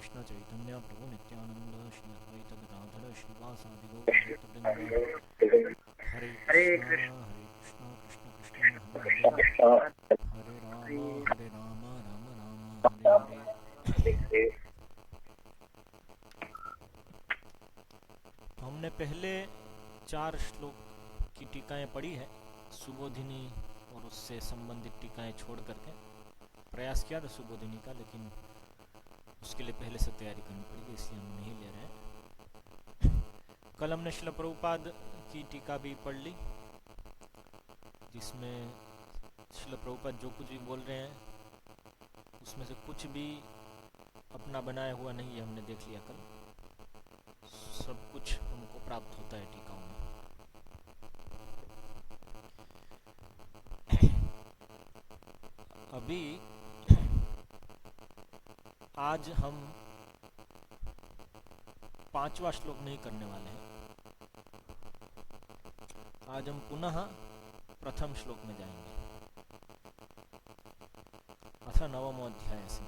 कृष्ण चैतन्य प्रभु नित्यानंद श्री अद्वैत गदाधर श्रीवासादि गौरभक्तवृंद हरे हरे कृष्णा कृष्ण कृष्ण कृष्ण हरे हरे हरे राम राम राम हरे हरे। हमने पहले 4 श्लोक की टीकाएं पढ़ी है, सुबोधिनी और उससे संबंधित टीकाएं छोड़ करके प्रयास किया था सुबोधिनी का, लेकिन उसके लिए पहले से तैयारी करनी पड़ेगी, इसलिए हम नहीं ले रहे हैं। कल हमने श्रील प्रभुपाद की टीका भी पढ़ ली, जिसमें श्रील प्रभुपाद जो कुछ भी बोल रहे हैं उसमें से कुछ भी अपना बनाया हुआ नहीं है, हमने देख लिया कल। सब कुछ उनको प्राप्त होता है टीकाओं में। अभी आज हम 5वां श्लोक नहीं करने वाले हैं, आज हम पुनः प्रथम श्लोक में जाएंगे, अथ नवमो अध्याय से।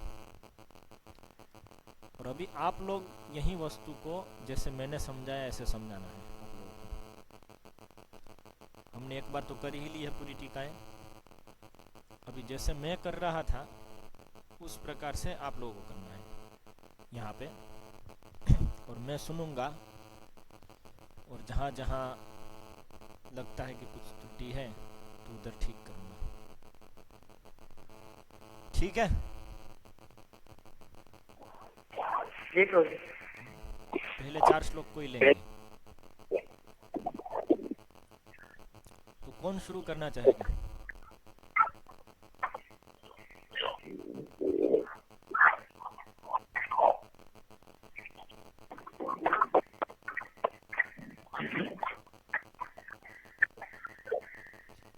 और अभी आप लोग यही वस्तु को जैसे मैंने समझाया ऐसे समझाना है आप लोगों को। हमने एक बार तो कर ही ली है पूरी टीकाएं, अभी जैसे मैं कर रहा था उस प्रकार से आप लोगों को करना है यहाँ पे। और मैं सुनूंगा, और जहाँ जहाँ लगता है कि कुछ त्रुटि है तो उधर ठीक करूंगा, ठीक है? जी प्रभु। पहले 4 श्लोक को ही लेंगे, तो कौन शुरू करना चाहेगा?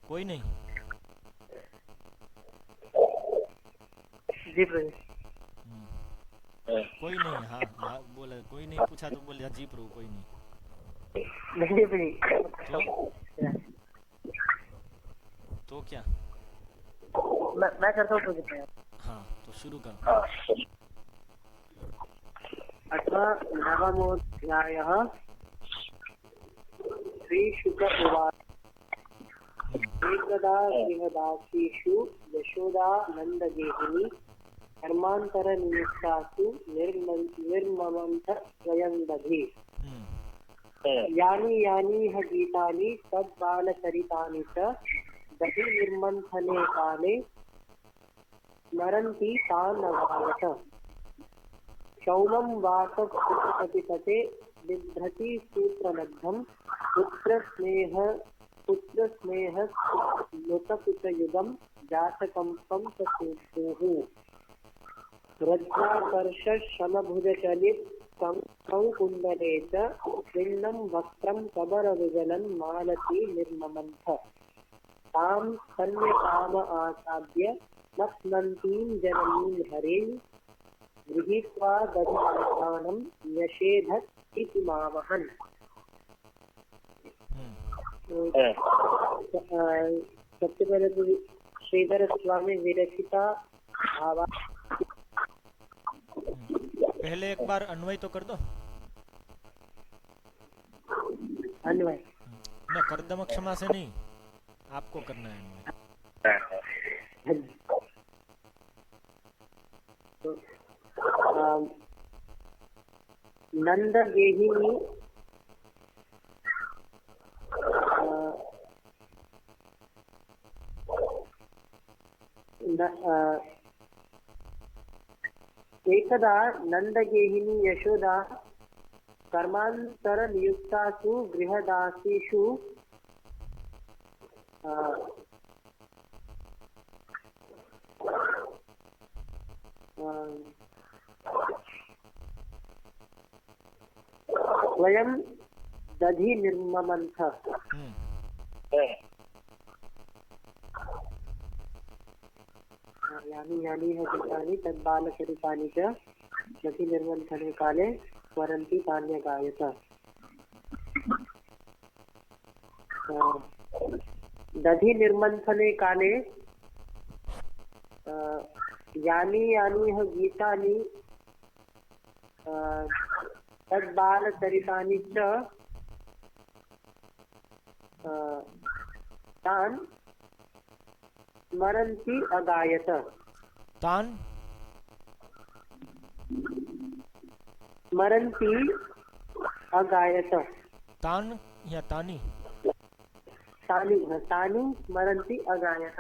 कोई नहीं? जी प्रभु। कोई नहीं? हाँ हाँ बोला, कोई नहीं पूछा तो बोले जी प्रभु कोई नहीं। नहीं प्रभु। तो क्या? मैं करता हूँ प्रभु। हाँ तो शुरू कर। अथ नवमोऽध्यायः। श्रीशुक उवाच एकदा गृहदासीषु यशोदानन्दगेहिनी कर्मान्तरनियुक्तासु निर्ममन्थ स्वयं दधि। यानि यानि गीतानि तद्बालचरितानि च दधि निर्मन्थने काले स्मरन्ति तानगायत। क्षौमं वासस्पतिपते बिभ्रति सूत्रलब्धं पुत्रस्नेहनुतकुतयुगं जातकम्पं च सूक्ष्णुः। रज्ञाकर्षशमभुजचलितकङ्कुण्डले च विण्णं वक्त्रं कबरविगलं मालती निर्ममन्थ। तां कन्यकाम आसाद्य नप्नन्तीं जननीं हरें गृहीत्वा दधिस्थानं न्यषेधत् इति मामहन्। सबसे पहले तो श्रीधर स्वामी विरचिता भावा। पहले एक बार अन्वय तो कर दो। अन्वय न कर्दम क्षमा से नहीं, आपको करना है अन्वय। नंद गेहिनी एकदा नंदगेहिनी यशोदा कर्मान्तरनियुक्तासु गृहदासीषु स्वयं दधि निर्ममन्थ। यानि यानि गीतानि तद्बालचरितानि च दधि निर्मन्थने काले स्मरन्ति तान्यगायत। दधि निर्मन्थने काले यानि यानि गीतानि तद्बालचरितानि च तान् स्मरन्ति अगायत। तान स्मरन्ति अगायत। तान या तानी? तानि स्मरन्ति अगायत।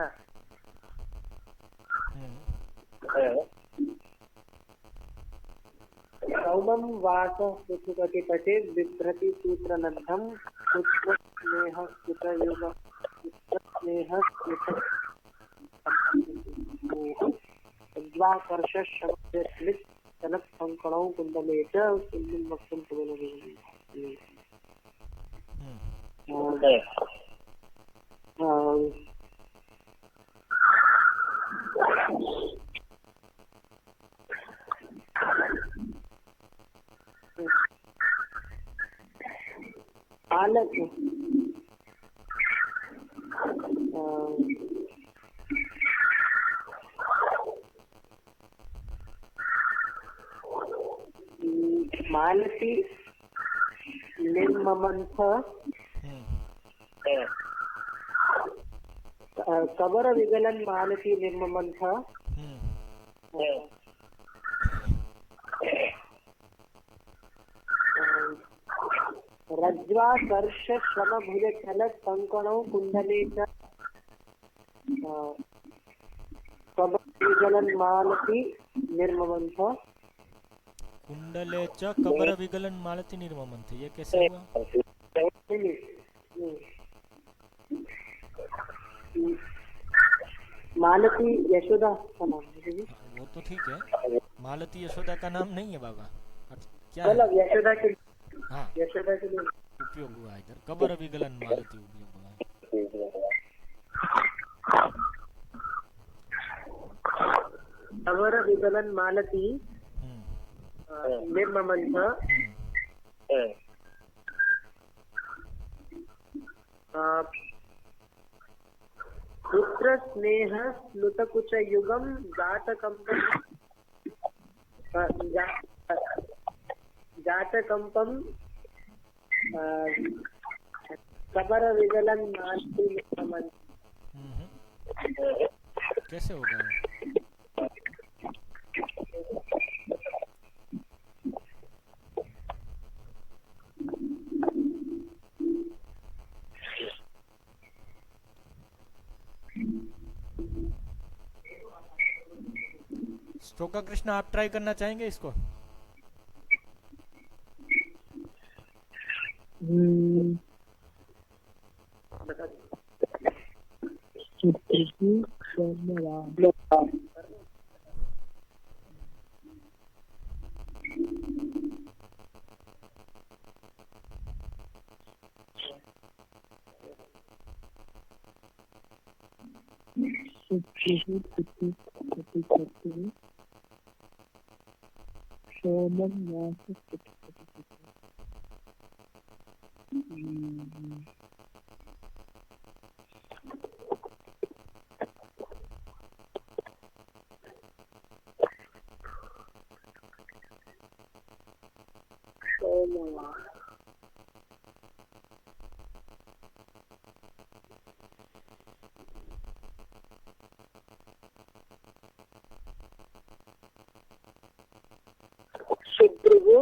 सौमं वास पृथुकटितटे बिभ्रति सूत्रनद्धं पुत्रस्नेहस्फुटयोगस्वाकर्षशब्दस्मित् तनत्सङ्कणौ कुण्डले च कुण्डं वक्तुं पालक मालती निर्ममंथ कबर विगलन मालती निर्ममंथ रज्ज्वाकर्ष श्रम भुज चल कंकणौ कुंडले च कबर विगलन मालती निर्ममंथ। कुंडले च कबर विगलन मालती निर्ममंथ, ये कैसे हुआ? मालती यशोदा का नाम है। वो तो ठीक है, मालती यशोदा का नाम नहीं है बाबा, क्या है? मतलब यशोदा के, हाँ, यशोदा के लिए उपयोग हुआ इधर, कबर विगलन मालती उपयोग हुआ है। कबर विगलन मालती निर्ममंथ पुत्र स्नेह स्नुतकुच युगम जातकंपम कबर विगलन मालती निर्ममंथ। कैसे होगा? स्टोका कृष्णा, आप ट्राई करना चाहेंगे इसको? सुब्रभु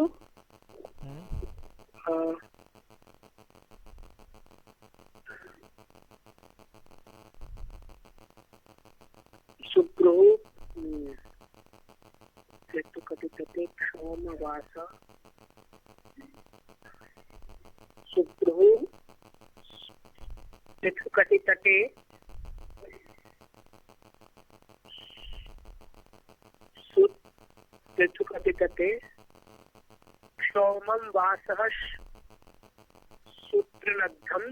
सुब्रभु कथितते क्षोमवास सुब्रभु कथितते कथितते क्षौमं वासः सूत्रनद्धम।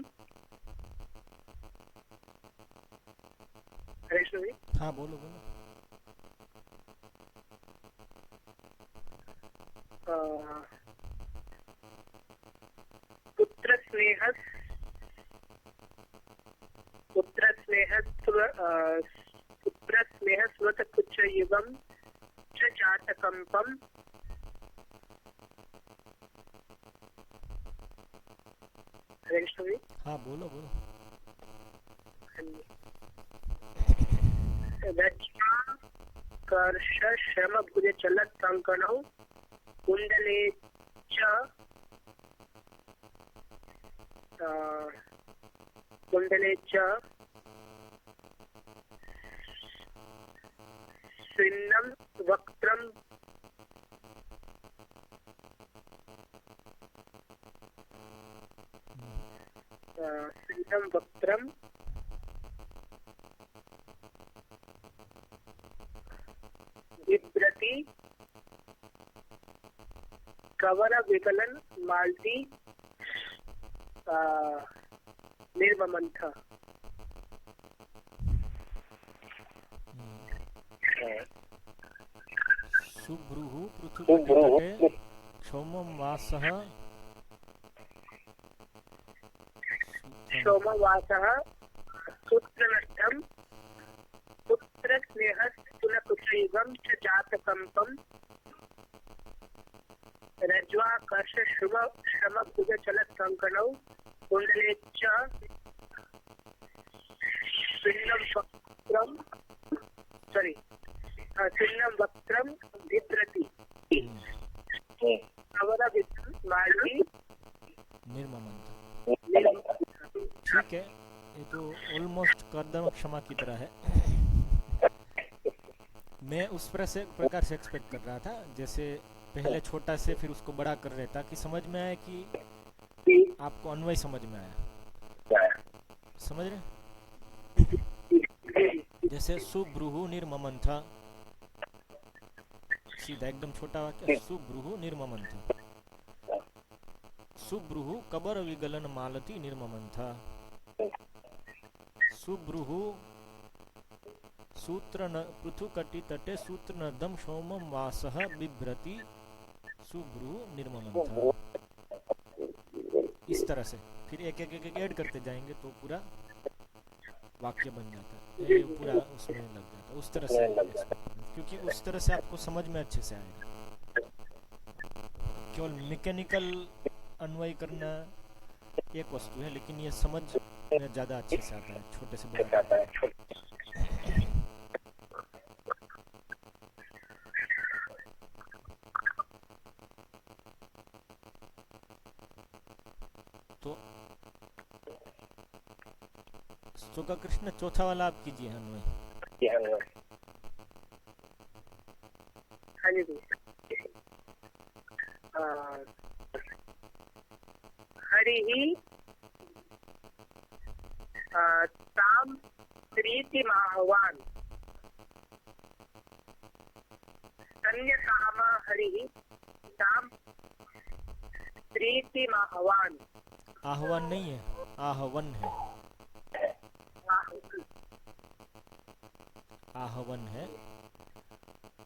हरेश भाई, हाँ बोलो बोलो। पुत्र स्नेह स्वत कुछ युगम च जातकंपम रजिस्टर हाँ बोलो बोलो। रज्वा कर्ष श्रम भुज चलत कंकणौ कुंडले च स्विन्नं वक्त्रं बिभ्रति कवर विगलन मालती निर्ममंथ। सुभ्रुः पृथुकटितटे क्षौमं वासः सोमवासः सूत्रनष्टं पुत्रस्नेहस्तुलकुशैवं च जातकम्पं रज्वाकर्ष श्रमभुजचलत्कङ्कणौ कुण्डले च स्विन्नं वक्त्रं बिभ्रति कवरविद्धं मालती निर्ममंथ। ठीक है, ये तो ऑलमोस्ट कर्दम क्षमा की तरह है। मैं उस प्रकार से एक्सपेक्ट कर रहा था, जैसे पहले छोटा से फिर उसको बड़ा कर रहे, ताकि समझ में आए कि आपको अन्वय समझ में आया। समझ रहे? जैसे सुब्रूहु निर्ममंथ, सीधा एकदम छोटा वाक्य, सुब्रूहु निर्ममंथ। सुब्रूहु कबर विगलन मालती निर्ममंथ। सुब्रूहु सूत्र पृथुकटि तटे सूत्र नदम सोमम वासः बिभ्रति सुब्रूहु निर्ममंथ। इस तरह से फिर एक ऐड करते जाएंगे तो पूरा वाक्य बन जाता है, ये पूरा उसमें लग जाता है। उस तरह से, क्योंकि उस तरह से आपको समझ में अच्छे से आएगा। केवल मैकेनिकल अन्वय करना एक वस्तु है, लेकिन ये समझ में ज्यादा अच्छे से आता है, छोटे से बड़ा आता है। तो सुगा कृष्ण चौथा वाला आप कीजिए अन्वय। हाँ जी। हरिः तां प्रीतिमाहवान् स्तन्यकाम हरिः तां प्रीतिमाहवान्। आह्वान नहीं है, आहवन है। आहवन है।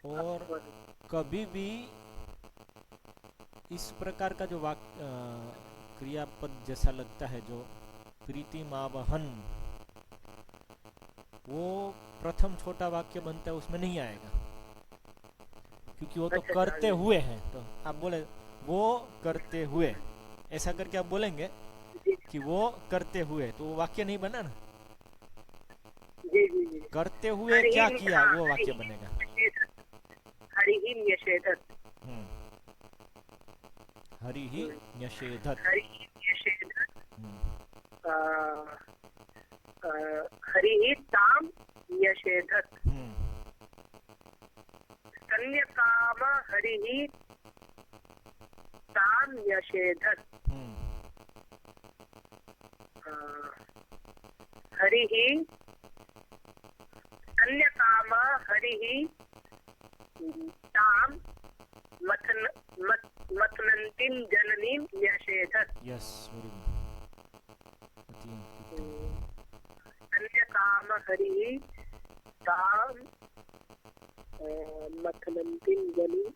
और कभी भी इस प्रकार का जो क्रियापद जैसा लगता है, जो प्रीतिमावहन, वो प्रथम छोटा वाक्य बनता है उसमें नहीं आएगा, क्योंकि वो तो करते हुए हैं। तो आप बोले वो करते हुए, ऐसा करके आप बोलेंगे कि वो करते हुए, तो वो वाक्य नहीं बना ना। करते हुए क्या किया, वो वाक्य बनेगा। हरिः न्यषेधत्। हरिः न्यषेधत्। हरिः तां न्यषेधत्। स्तन्यकाम हरिः तां न्यषेधत्। हरिः स्तन्यकाम हरिः तां मतनन्तीं जननीं न्यषेधत्। Yes, very good. स्तन्यकाम हरिः तां मतनन्तीं जननीं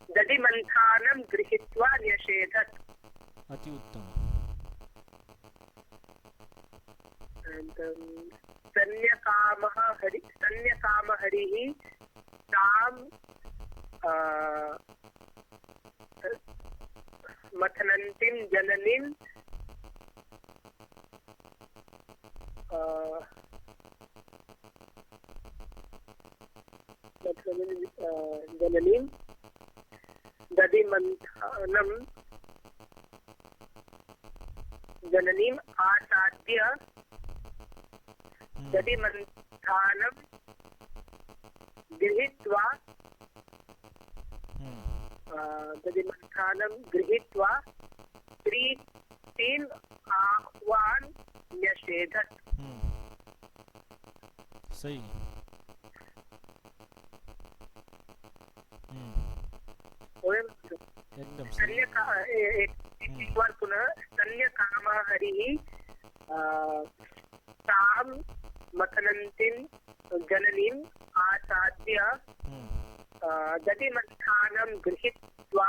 दधिमन्थानं गृहीत्वा न्यषेधत्। अति उत्तम। स्तन्यकाम हरिः तां मथनन्तीं जननीं जननीं दधिमन्थनं जननीम् आसाद्य दधिमन्थानं गृहीत्वा दधिमन्थानं गृहीत्वा प्रीतिम् आह्वान न्यषेधत्। सही। एकदम सही। एक बार पुनः स्तन्य कामा हरिः तां मथनन्तीं जननीम् आसाद्य दधिमन्थानं गृहीत्वा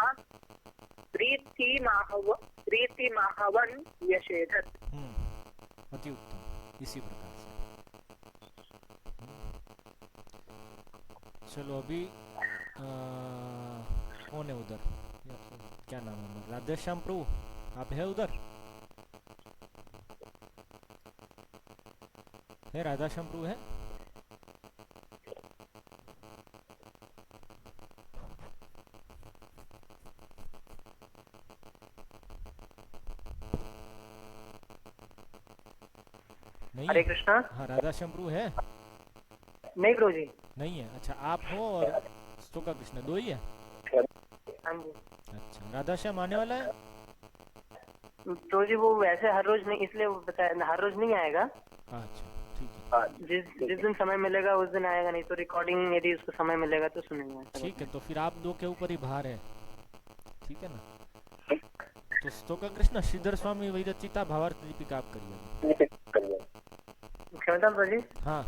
प्रीतिमाहवन् न्यषेधत्। अति उत्तम। इसी प्रकार से चलो अभी कौन है उधर, क्या नाम है, राधेश्याम प्रभु आप है उधर? है राधेश्याम प्रभु है? नहीं। हरे कृष्णा। हाँ राधेश्याम प्रभु है? नहीं प्रभु जी। नहीं है। अच्छा आप हो और स्तोका कृष्ण दो ही है? हाँ जी। अच्छा राधेश्याम आने वाला है? तो जी वो वैसे हर रोज नहीं, इसलिए वो बताया हर रोज नहीं आएगा। अच्छा ठीक है। जिस दिन समय मिलेगा उस दिन आएगा, नहीं तो रिकॉर्डिंग यदि उसको समय मिलेगा तो सुनेंगे। ठीक है, तो फिर आप दो के ऊपर ही भार है, ठीक है ना? तो स्तोका कृष्ण श्रीधर स्वामी विरचिता भावार्थ दीपिका आप करिए। क्षमता प्रभु जी। हाँ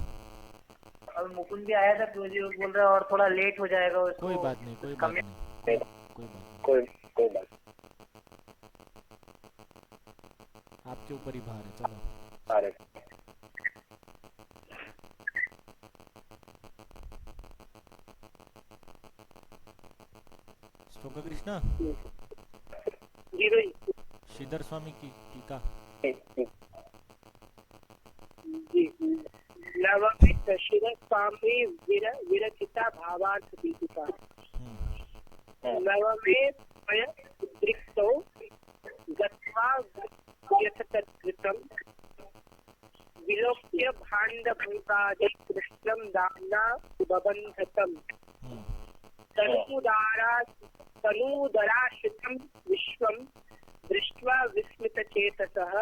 अब मुकुंद भी आया था प्रभु जी, वो बोल रहा है और थोड़ा लेट हो जाएगा उसको। कोई बात नहीं, कोई बात नहीं, कोई बात नहीं, आपके ऊपर ही भार है। चलो स्तोका कृष्णा जी भाई। श्रीधर स्वामी की टीका। जी नवमित श्रीधर स्वामी विरचिता भावार्थ दीपिका। नवमे उद्रिक्तो गत्वा यथतत्कृतं विलोक्य भाण्डभूतादि कृष्णं दाम्ना बबन्धतं तनूदराश्रितं विश्वं दृष्ट्वा विस्मितचेतसः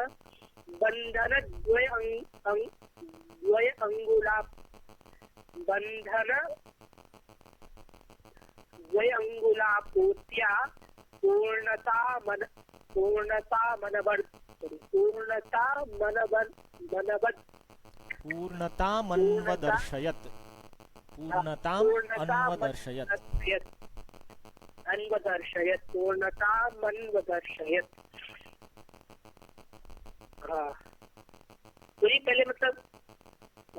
द्वयंगुलापूत्या पूर्णतामन्वदर्शयत् पूर्णतामन्वदर्शयत्। हाँ तो ये पहले मतलब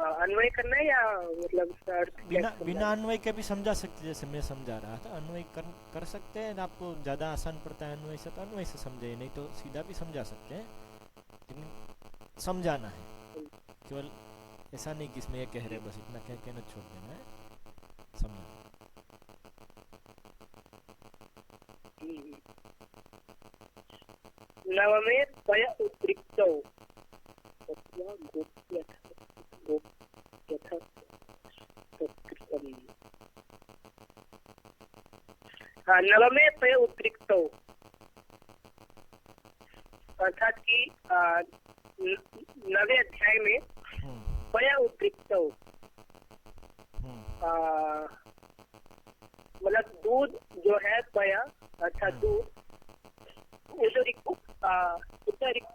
अन्वय करना है या मतलब बिना अन्वय के भी समझा सकते, जैसे मैं समझा रहा था अन्वय कर सकते हैं। आपको ज्यादा आसान पड़ता है अन्वय से तो अन्वय से समझे, नहीं तो सीधा भी समझा सकते हैं, लेकिन समझाना है। केवल ऐसा नहीं कि इसमें ये कह रहे बस इतना कह के न छोड़ देना है, समझाना। नवमे त्वय उत्रिक्तो नवमे त्वय उत्रिक्तो अर्थात कि नवे अध्याय में त्वय उत्रिक्तो मतलब दूध जो है त्वय अर्थात दूध उदरिक्त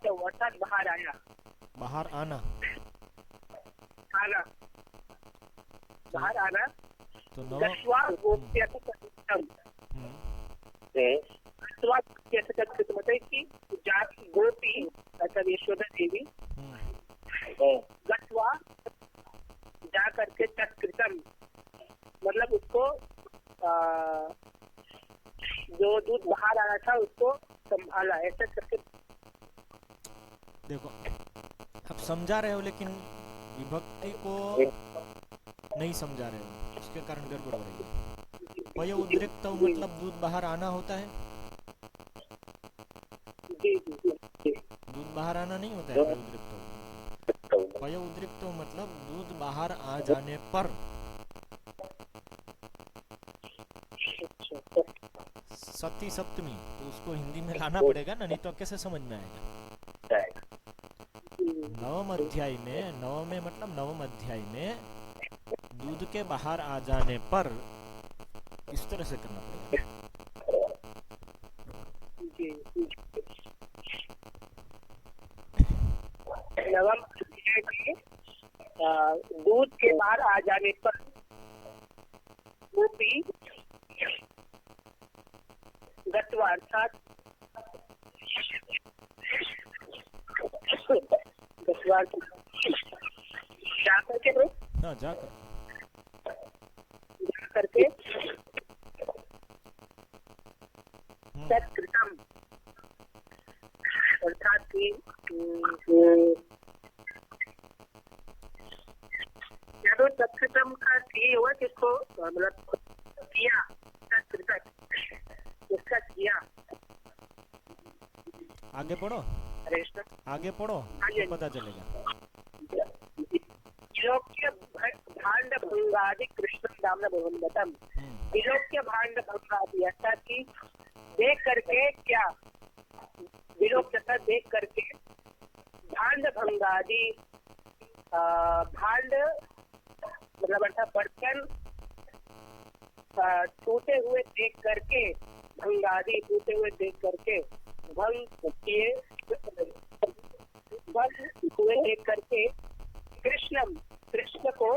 अर्थात बाहर आया, बाहर आना, बाहर आना। तो गोपी अर्थात यशोदा देवी गत्वा जा करके तत्कृतम मतलब उसको जो दूध बाहर आ रहा था उसको संभाला, ऐसा करके। देखो आप समझा रहे हो लेकिन विभक्ति को नहीं समझा रहे हो, उसके कारण गड़बड़ हो रही है। पय उद्रिक्त मतलब दूध बाहर आना होता है, जी जी जी। दूध बाहर आना नहीं होता है पय उद्रिक्त। पय उद्रिक्त मतलब दूध बाहर आ जाने पर। सती सप्तमी तो उसको हिंदी में लाना पड़ेगा ना, नहीं तो कैसे समझ में आएगा। नवम अध्याय में, नवम में मतलब नवम अध्याय में दूध के बाहर आ जाने पर इस तरह से करना पड़ेगा। जी। नवम अध्याय में दूध के बाहर आ जाने पर गोपी गत्वा अर्थात गत्वा जाकर के हाँ जाकर करके तत्कृतम अर्थात कि यादव तत्कृतम का ये हुआ कि इसको मतलब किया, तत्कृतम इसका किया। आगे पढ़ो, आगे पढ़ो तो पता चलेगा। विलोक्य भांड भंगादि कृष्ण दामना भवनतम, विलोक्य भांड भंगादि अर्थात कि देख करके क्या, विलोक्य देख करके, भांड भंगादि भांड मतलब अर्थात बर्तन टूटे हुए देख करके, भंगादि टूटे हुए देख करके, भंग किए भंग हुए देख करके, कृष्णम कृष्ण को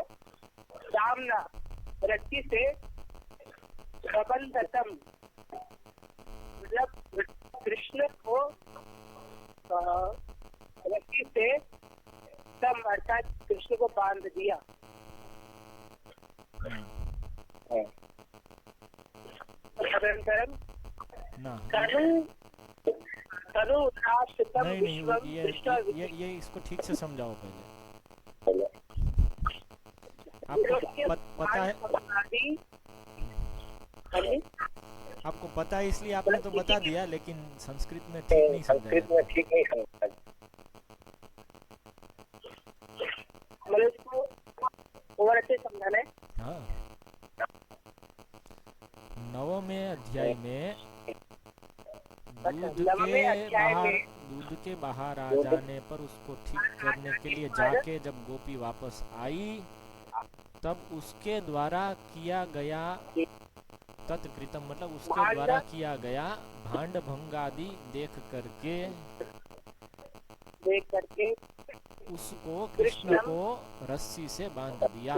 दामना रस्सी से, प्रबंधतम मतलब कृष्ण को रस्सी से तम अर्थात कृष्ण को बांध दिया। तदनंतरम नहीं, ये इसको ठीक से समझाओ पहले। आपको पता है इसलिए आपने तो बता दिया, लेकिन संस्कृत में ठीक नहीं समझा। मतलब इसको और अच्छे समझाना है। हाँ, नवमे अध्याय में दूध के बाहर आ जाने पर उसको ठीक करने के लिए जाके जब गोपी वापस आई तब उसके द्वारा किया गया तत्कृतम मतलब उसके द्वारा किया गया भांड भंगादि देख करके उसको कृष्ण को रस्सी से बांध दिया।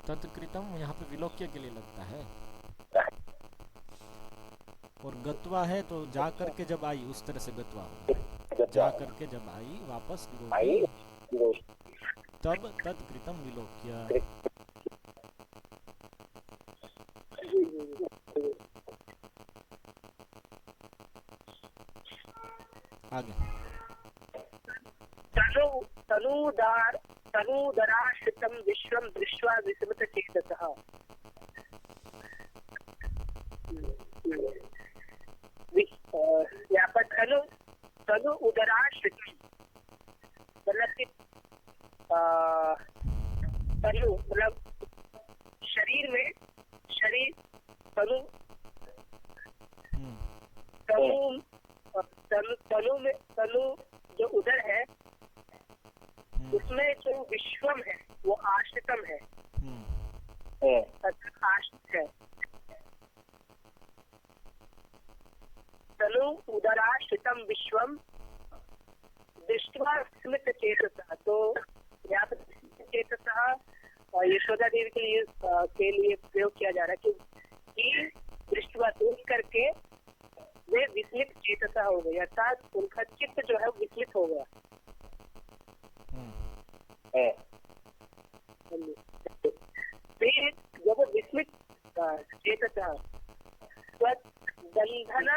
तत्कृतम यहाँ पे विलोक्य के लिए लगता है, और गत्वा है तो जा करके जब आई उस तरह से गत्वा होगा, जा करके जब आई वापस गोपी तब तत्कृतम विलोक्य। आगे तनूदराश्रितं विश्वं दृष्ट्वा विस्मितचेतसः, यहाँ पर तनु उदराश्रितं मतलब कि तनु मतलब शरीर में, शरीर तनु तनु में, तनु जो उदर है उसमें जो विश्वम है वो आश्रितम है, आश्रित है। तनु उदराश्रितम विश्वम दृष्ट्वा स्मित चेतसः, तो यहाँ पर चेतसः यशोदा देवी के लिए प्रयोग किया जा रहा है कि दृष्टवा देख करके वे विस्मित चेतसा हो गई, अर्थात उनका चित्त जो है विस्मित हो गया। फिर जब विस्मित चेतसः बंधन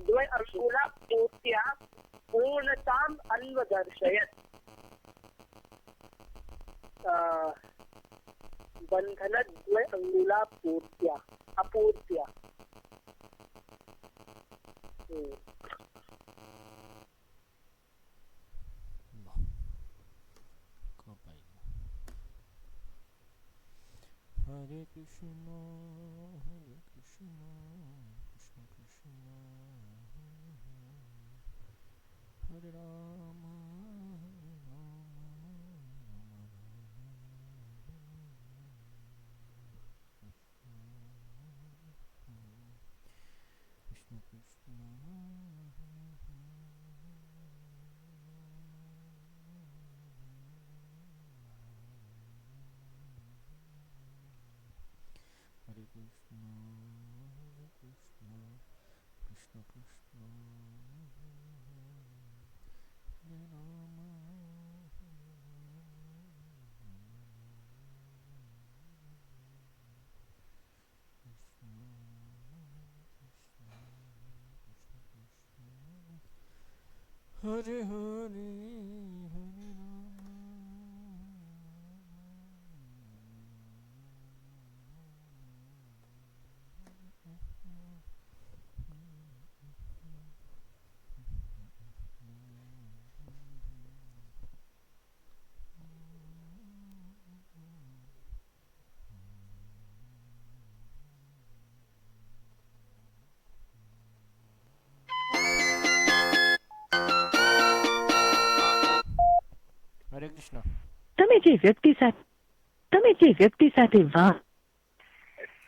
द्वय अंगुला पूर्त्या पूर्णताम अन्वदर्शयत्। बंधन द्वय अंगुला पूर्त्या अपूर्त्या। हरे कृष्णा कृष्ण कृष्ण हरे राम कृष्ण कृष्ण हरे कृष्ण कृष्ण कृष्ण हरे राम हरे हरे हरे हरे कृष्ण તમે જે વ્યક્તિ સાથે વાત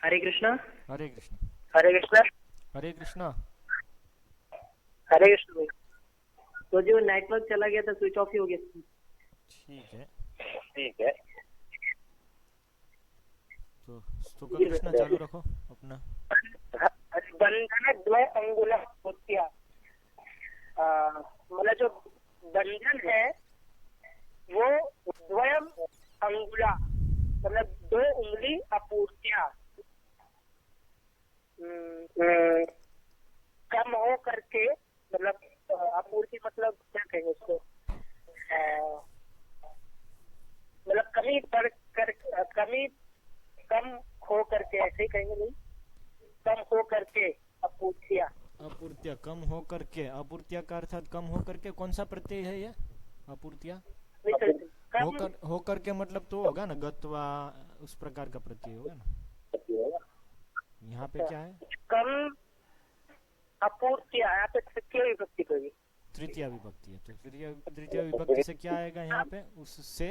हरे कृष्णा हरे कृष्ण हरे कृष्णा हरे कृष्ण हरे कृष्ण भाई। तो जो नेटवर्क चला गया था स्विच ऑफ ही हो गया। ठीक है ठीक है। तो स्तुति कृष्ण चालू रखो अपना। बंधन द्वय अंगुला पूर्त्या, मतलब जो बंधन है वो द्वयम अंगुला मतलब 2 उंगली अपूर्त्या कम हो करके, मतलब अपूर्ति मतलब क्या कहेंगे उसको, मतलब कमी पर कमी कम हो करके, ऐसे ही कहेंगे नहीं, कम हो करके अपूर्तिया। अपूर्त्या कम हो करके, अपूर्त्या का अर्थात कम हो करके कौन सा प्रत्यय है ये अपूर्त्या? हो करके मतलब तो होगा ना गत्वा, उस प्रकार का प्रत्यय होगा ना। यहाँ पे क्या है? कम अपूर्तिया, यहाँ पे तृतीय विभक्ति कोई, तृतीय विभक्ति है, तो तृतीय विभक्ति से क्या आएगा यहाँ पे? उससे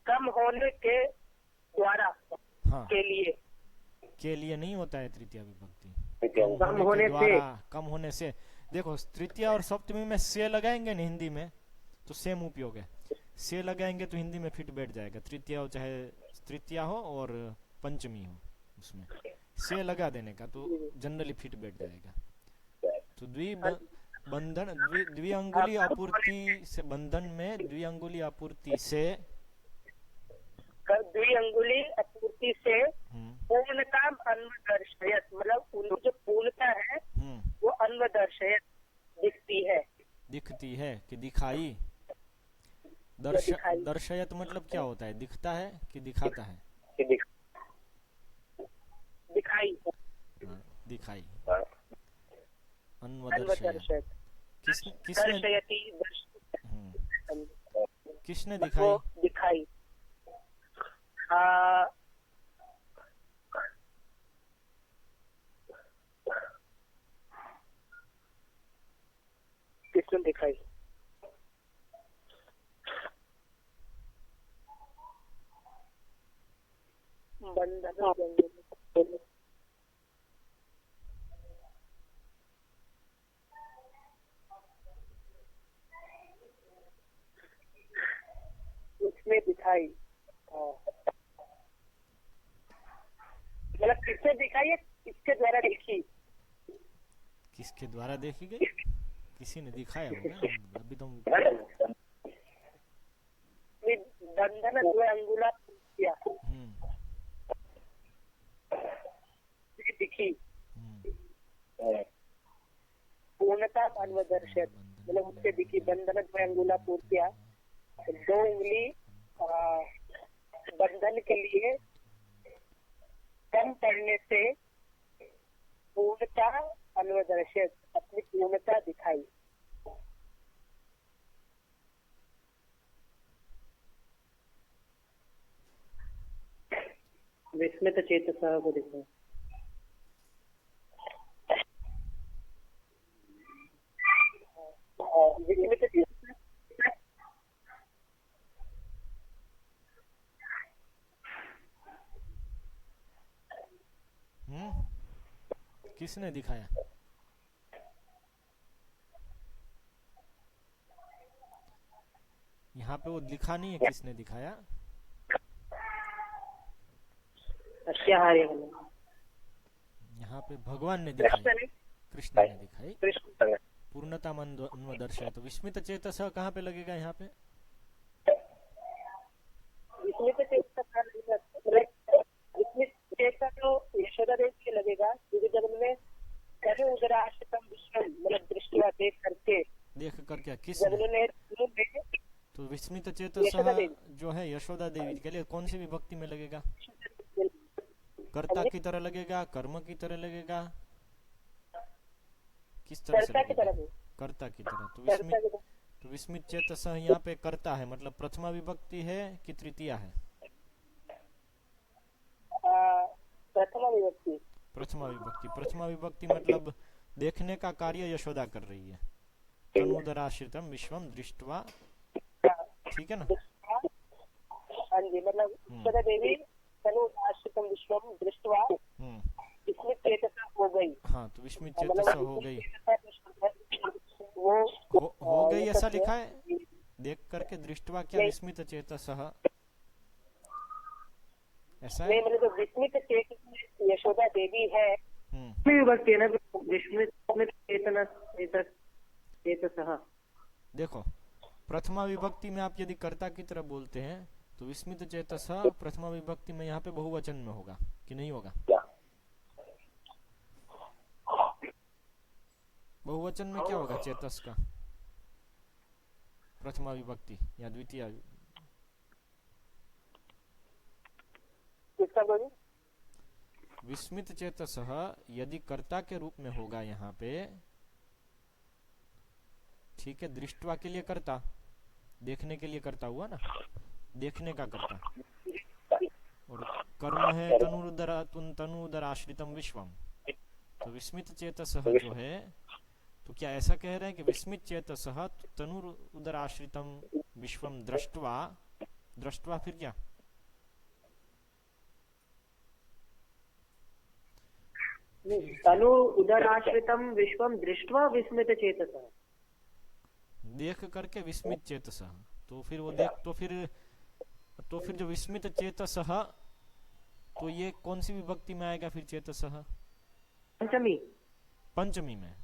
कम होने के द्वारा। हाँ, के लिए नहीं होता है तृतीय विभक्ति, कम होने से, कम होने से। देखो तृतीय और सप्तमी में से लगाएंगे ना हिंदी में तो सेम उपयोग है। से लगाएंगे तो हिंदी में फिट बैठ जाएगा, तृतीय हो चाहे तृतीय हो और पंचमी हो, उसमें से लगा देने का तो जनरली फिट बैठ जाएगा। तो बंधन द्विअंगुली आपूर्ति से, बंधन में द्विअंगुली आपूर्ति से, द्विअंगुली आपूर्ति से पूर्णता अन्वदर्शयत, मतलब उनकी जो पूर्णता है वो अन्वदर्शयत दिखती है कि दिखाई। दर्शयत मतलब क्या होता है? दिखता है कि दिखाता है? दिखाई। दिखाई अन्वदर्शयत। किसने दिखाई? दिखाई किसने दिखाई? बंधन उसमें दिखाई, मतलब किसने दिखाई है, किसके द्वारा देखी? किसके द्वारा देखी गई? किसी ने दिखाया होगा, अभी तुम बंधन द्वय अंगुला पूर्त्या दिखी पूर्णता अन्वदर्शक, मतलब उससे दिखी बंधन द्वय अंगुला पूर्त्या, 2 उंगली बंधन के लिए कम पड़ने से पूर्णता अन्वदर्शक, अपनी पूर्णता दिखाई। विस्मित चेतसः को देखो। विस्मित चेतस किसने दिखाया? यहाँ पे वो लिखा नहीं है किसने दिखाया। अश्याहार्य यहाँ पे भगवान ने दिखाई, कृष्ण ने दिखाई। पूर्णता अन्वदर्शय, तो विस्मित चेतस कहाँ पे लगेगा यहाँ पे? विस्मित चेतस तो यशोदा देवी के लगेगा, क्योंकि जब उन्होंने तनु उदराश्रितम विश्वम मतलब दृष्टिया देख करके क्या किस जब उन्होंने तो विस्मित चेतस जो है यशोदा देवी के लिए कौन सी विभक्ति में लगेगा? कर्ता की तरह लगेगा, कर्म की तरह लगेगा, किस तरह से लगेगा? कर्ता की तरह। तो विस्मित चेतस यहाँ पे कर्ता है, मतलब प्रथमा विभक्ति है कि तृतीया है? प्रथमा विभक्ति। प्रथमा विभक्ति मतलब देखने का कार्य यशोदा कर रही है। तनुदराश्रितम विश्वम दृष्ट्वा, ठीक है ना? हाँ जी, मतलब यशोदा देवी तनुदराश्रितम विश्वम दृष्ट्वा विस्मित चेतस हो गई। हाँ, तो विस्मित चेतस हो गई। हो गई ऐसा लिखा है देख करके, दृष्टवा क्या विस्मित चेतस ऐसा है? मतलब तो विस्मित चेतस यशोदा देवी है। विभक्ति है ना, विस्मित चेतसः। देखो, प्रथमा विभक्ति में आप यदि कर्ता की तरह बोलते हैं तो विस्मित चेतस प्रथमा विभक्ति में यहाँ पे बहुवचन में होगा कि नहीं होगा? बहुवचन में क्या होगा चेतस का? प्रथमा विभक्ति या द्वितीय? विस्मित चेतस यदि कर्ता के रूप में होगा यहाँ पे, ठीक है, दृष्टवा के लिए कर्ता, देखने के लिए कर्ता हुआ ना, देखने का कर्ता। और कर्म है तनुदर आश्रितम विश्वम, तो विस्मित चेतस जो है, तो क्या ऐसा कह रहे हैं कि विस्मित चेतस तनुर आश्रितम विश्वम दृष्ट्वा, दृष्ट्वा फिर क्या? तनु उदराश्रितम विश्वम दृष्ट्वा विस्मित चेतसः, देख करके विस्मित चेतस, तो फिर वो देख तो फिर जो विस्मित चेतस, तो ये कौन सी विभक्ति में आएगा फिर चेतस? पंचमी में।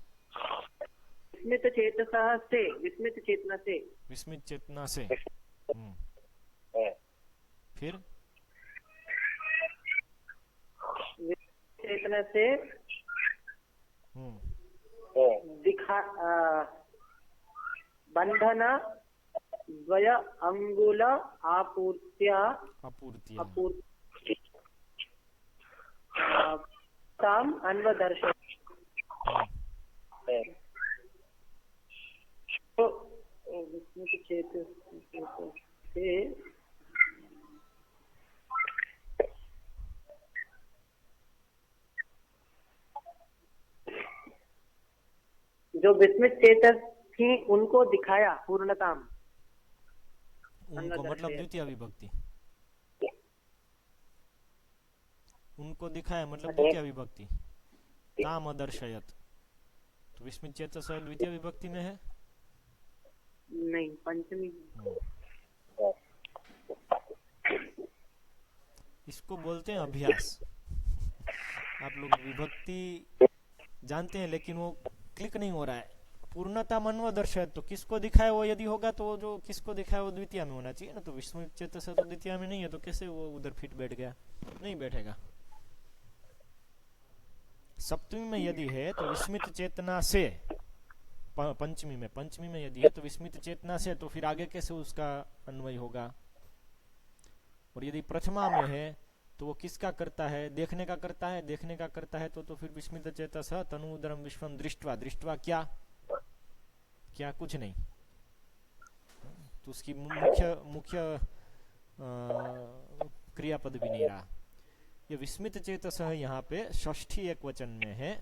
विस्मित चेतसः से, विस्मित चेतना से, विस्मित चेतना से। फिर चेतना से दिखा बंधन द्वय अंगुल आपूर्त्या ताम अन्वदर्शक। तो विस्मित चेतस से जो विस्मित चेतस थी उनको दिखाया पूर्णताम, उनको मतलब द्वितीय विभक्ति, उनको दिखाया मतलब द्वितीय विभक्ति, ताम अदर्शयत। तो विस्मित चेतस द्वितीय विभक्ति में है? नहीं, पंचमी। इसको बोलते हैं अभ्यास। आप लोग विभक्ति जानते हैं लेकिन वो क्लिक नहीं हो रहा है, पूर्णता मनव दर्शयत, तो किसको दिखाए वो यदि होगा तो जो किसको दिखाए वो द्वितीय में होना चाहिए ना, तो विस्मित चेतस तो द्वितीय में नहीं है, तो कैसे वो उधर फिट बैठ गया? नहीं बैठेगा। सप्तमी में यदि है तो विस्मित चेतना से, पंचमी में यदि है तो विस्मित चेतना से, तो फिर आगे कैसे उसका अन्वय होगा? और यदि प्रथमा में है तो वो किसका करता है? देखने का करता है, तो फिर विस्मित चेतस तनु उदरम विश्वम दृष्ट्वा, दृष्ट्वा क्या क्या? कुछ नहीं। तो उसकी मुख्य क्रियापद भी नहीं रहा। ये विस्मित चेतस यहाँ पे षष्ठी एक वचन में है।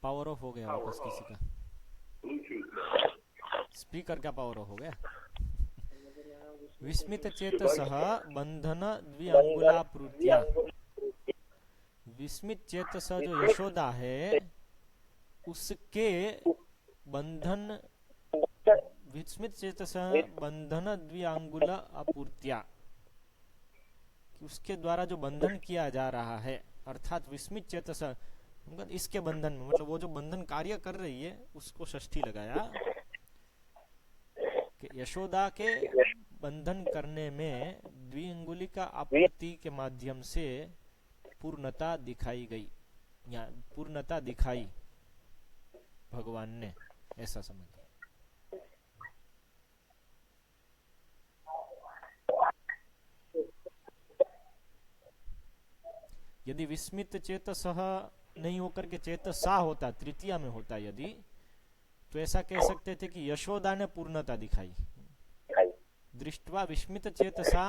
पावर ऑफ हो गया वापस किसी का, स्पीकर का पावर ऑफ हो गया। विस्मित चेतस बंधन द्विअंगुलापूर्त्या, विस्मित चेतस जो यशोदा है उसके बंधन, विस्मित चेतस बंधन द्विअंगुल आपूर्त्या, उसके द्वारा जो बंधन किया जा रहा है, अर्थात विस्मित चेतस इसके बंधन में, मतलब वो जो बंधन कार्य कर रही है उसको षष्ठी लगाया कि यशोदा के बंधन करने में द्विअंगुली का आपूर्ति के माध्यम से पूर्णता दिखाई गई, या पूर्णता दिखाई भगवान ने, ऐसा समझ। यदि विस्मित चेतस नहीं होकर के चेतसा होता, तृतीया में होता यदि, तो ऐसा कह सकते थे कि यशोदा ने पूर्णता दिखाई। दृष्ट्वा विस्मित चेतसा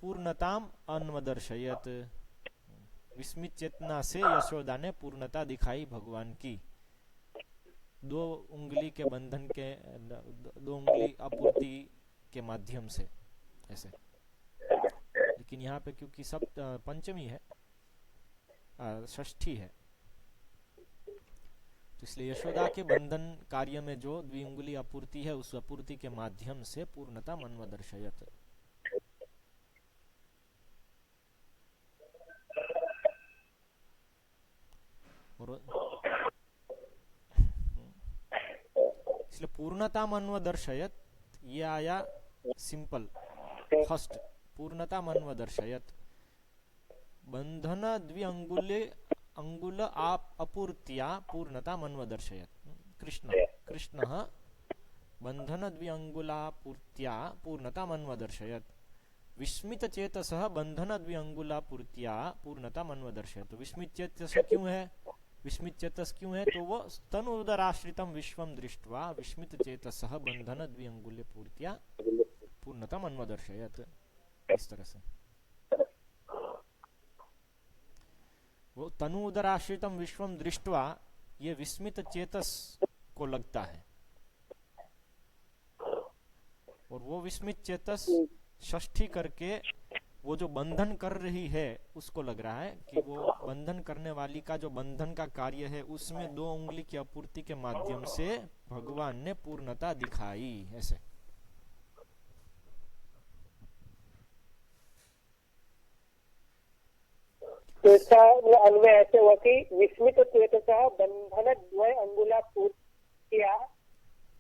पूर्णताम अन्वदर्शयत, विस्मित चेतना से यशोदा ने पूर्णता दिखाई भगवान की, दो उंगली के बंधन के, दो उंगली आपूर्ति के माध्यम से, ऐसे। लेकिन यहाँ पे क्योंकि सब पंचमी है, षष्ठी है, तो इसलिए यशोदा के बंधन कार्य में जो द्विउंगली आपूर्ति है उस आपूर्ति के माध्यम से पूर्णता मन्वदर्शयत। और इसलिए पूर्णता मन्वदर्शयत ये आया सिंपल फर्स्ट, पूर्णता मन्वदर्शयत, बंधन द्विअंगुले अंगुल आप अपूर्त्या पूर्णता मन्वदर्शयत। कृष्ण बंधन द्विअंगुलापूर्त्या पूर्णता मन्वदर्शयत, विस्मित चेतस बंधन द्विअंगुलापूर्त्या पूर्णता मन्वदर्शयत। तो विस्मित चेतस क्यों है? विस्मित चेतस क्यों है? तो वो तनुदराश्रितम विश्वम दृष्ट्वा विस्मित चेतस बंधन द्विअंगुल्यपूर्त्या पूर्णता मन्वदर्शयत। इस तरह से वो तनुदराश्रितम विश्वम दृष्ट्वा, ये विस्मित चेतस को लगता है, और वो विस्मित चेतस षष्ठी करके वो जो बंधन कर रही है उसको लग रहा है कि वो बंधन करने वाली का जो बंधन का कार्य है उसमें दो उंगली की आपूर्ति के माध्यम से भगवान ने पूर्णता दिखाई, ऐसे। तो इसका अन्वय ऐसे हुआ कि विस्मित चेतसा बंधन द्वय अंगुला पूर्त्या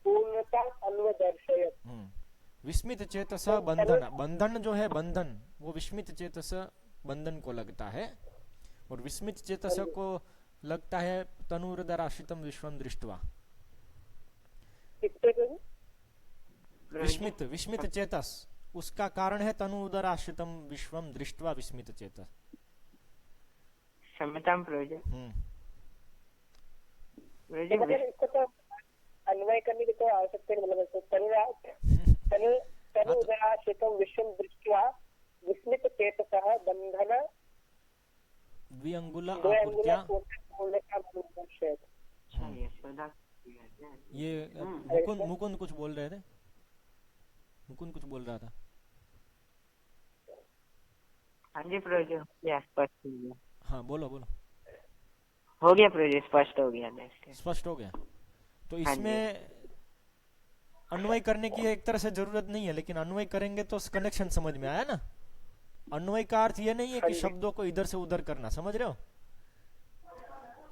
पूर्णता अन्वदर्शयत। विस्मित चेतस बंधन, बंधन जो है बंधन वो विस्मित चेतस बंधन को लगता है, और विस्मित चेतस को लगता है तनुर्दराश्रितम विश्वम दृष्ट्वा। विस्मित विस्मित चेतस उसका कारण है तनुर्दराश्रितम विश्वम दृष्ट्वा विस्मित चेतस। क्षमताम प्रयोजन इसको तो अन्वय करने की तो आवश्यकता नहीं, मतलब तनुदराश्रितम विश्वम दृष्ट्वा विस्मित चेतसः बंधन द्विअंगुल आपूर्त्या। ये मुकुंद कुछ बोल रहे थे, मुकुंद कुछ बोल रहा था। हाँ जी प्रयोजन, स्पष्ट हो गया। हाँ बोलो बोलो। हो गया प्रयोजन, स्पष्ट हो गया। स्पष्ट हो गया। तो इसमें अन्वय करने की एक तरह से जरूरत नहीं है, लेकिन अन्वय करेंगे तो कनेक्शन समझ में आया ना। अन्वय का अर्थ ये नहीं है हाँ कि जी। शब्दों को इधर से उधर करना, समझ रहे हो?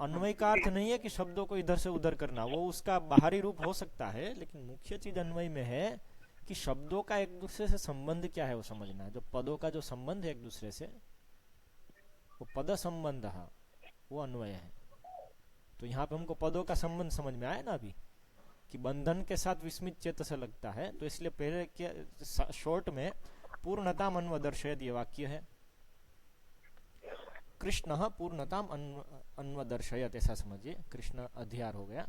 अन्वय का अर्थ नहीं है कि शब्दों को इधर से उधर करना, वो उसका बाहरी रूप हो सकता है, लेकिन मुख्य चीज अन्वय में है कि शब्दों का एक दूसरे से संबंध क्या है वो समझना है। जो पदों का जो संबंध है एक दूसरे से, वो पद संबंध है, वो अन्वय है। तो यहाँ पे हमको पदों का संबंध समझ में आया ना अभी, कि बंधन के साथ विस्मित चेत से लगता है, तो इसलिए पहले के शॉर्ट में पूर्णताम अन्वदर्शयत ये वाक्य है, कृष्ण पूर्णताम अन्वदर्शयत, ऐसा समझिए, कृष्ण अध्यार हो गया।